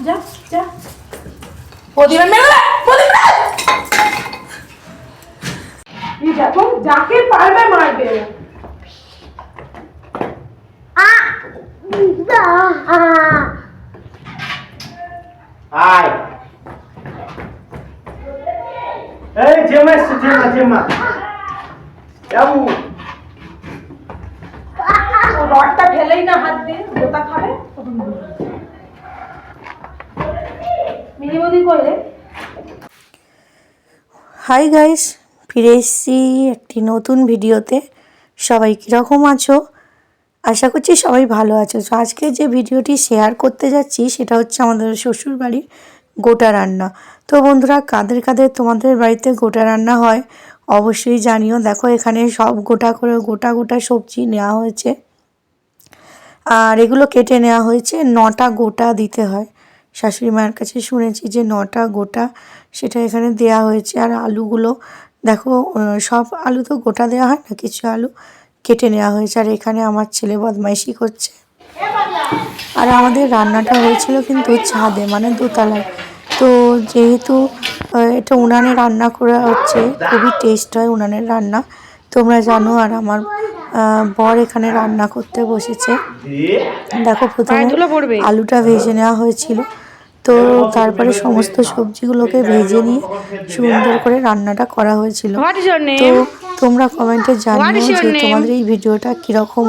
যা যা প্রদীপ মেরে দেখো যাকে পারবে মারবে। আয় এই জেমা জেমা বাবু রডটা ফেলেই না হাত দিয়ে গোটা খাবে মিনিমদি কইলে। হাই গাইস, ফিরে এসেছি একটি নতুন ভিডিওতে। সবাই কীরকম আছো? আশা করছি সবাই ভালো আছো। তো আজকে যে ভিডিওটি শেয়ার করতে যাচ্ছি সেটা হচ্ছে আমাদের শ্বশুরবাড়ির গোটা রান্না। তো বন্ধুরা, কাদের কাদের তোমাদের বাড়িতে গোটা রান্না হয় অবশ্যই জানিও। দেখো এখানে সব গোটা করে গোটা গোটা সবজি নেওয়া হয়েছে, আর এগুলো কেটে নেওয়া হয়েছে। 9টা গোটা দিতে হয়, শাশুড়ি মায়ের কাছে শুনেছি যে 9টা গোটা সেটা এখানে দেয়া হয়েছে। আর আলুগুলো দেখো, সব আলু তো গোটা দেওয়া হয় না, কিছু আলু কেটে নেওয়া হয়েছে। আর এখানে আমার ছেলে বদমাইশি করছে। আর আমাদের রান্নাটা হয়েছিল কিন্তু ছাদে, মানে দোতলায়। তো যেহেতু এটা উনানে রান্না করা হচ্ছে, খুবই টেস্ট হয় উনানের রান্না, তোমরা জানো। আর আমার বর এখানে রান্না করতে বসেছে। দেখো প্রথমে আলুটা ভেজে নেওয়া হয়েছিল, তো তারপরে সমস্ত সবজিগুলোকে ভেজে নিয়ে সুন্দর করে রান্নাটা করা হয়েছিল। তো তোমরা কমেন্টে জানিও যে তোমাদের এই ভিডিওটা কীরকম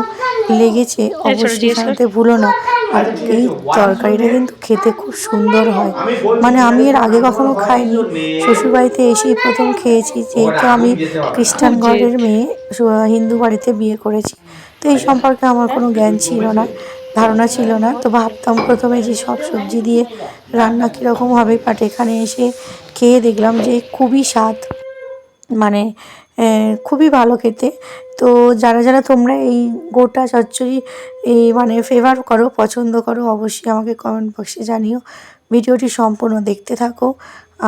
লেগেছে, অবশ্যই জানাতে ভুলো না। আর এই তরকারিটা কিন্তু খেতে খুব সুন্দর হয়, মানে আমি এর আগে কখনো খাইনি, শ্বশুরবাড়িতে এসেই প্রথম খেয়েছি। যেহেতু আমি খ্রিস্টান ঘরের মেয়ে, হিন্দু বাড়িতে বিয়ে করেছি, তো এই সম্পর্কে আমার কোনো জ্ঞান ছিল না, ধারণা ছিল না। তো ভাবতাম প্রথমে যে সব সবজি দিয়ে রান্না কীরকম হবে, বাট এখানে এসে খেয়ে দেখলাম যে খুবই স্বাদ, মানে খুবই ভালো খেতে। তো যারা যারা তোমরা এই গোটা চচ্চড়ি এই মানে ফেভার করো, পছন্দ করো, অবশ্যই আমাকে কমেন্ট বক্সে জানিও। ভিডিওটি সম্পূর্ণ দেখতে থাকো,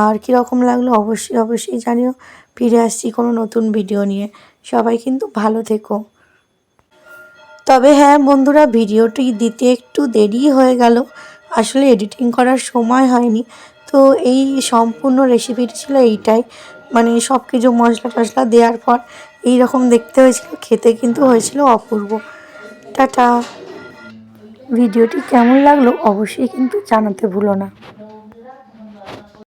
আর কীরকম লাগলো অবশ্যই অবশ্যই জানিও। ফিরে আসছি কোনো নতুন ভিডিও নিয়ে। সবাই কিন্তু ভালো থেকো। তবে হ্যাঁ বন্ধুরা, ভিডিওটি দিতে একটু দেরি হয়ে গেল, আসলে এডিটিং করার সময় হয়নি। তো এই সম্পূর্ণ রেসিপিটি ছিল এইটাই, মানে সব কিছু মশলা টশলা দেওয়ার পর এই রকম দেখতে হয়েছিল, খেতে কিন্তু হয়েছিল অপূর্ব। টাটা। ভিডিওটি কেমন লাগলো অবশ্যই কিন্তু জানাতে ভুলো না।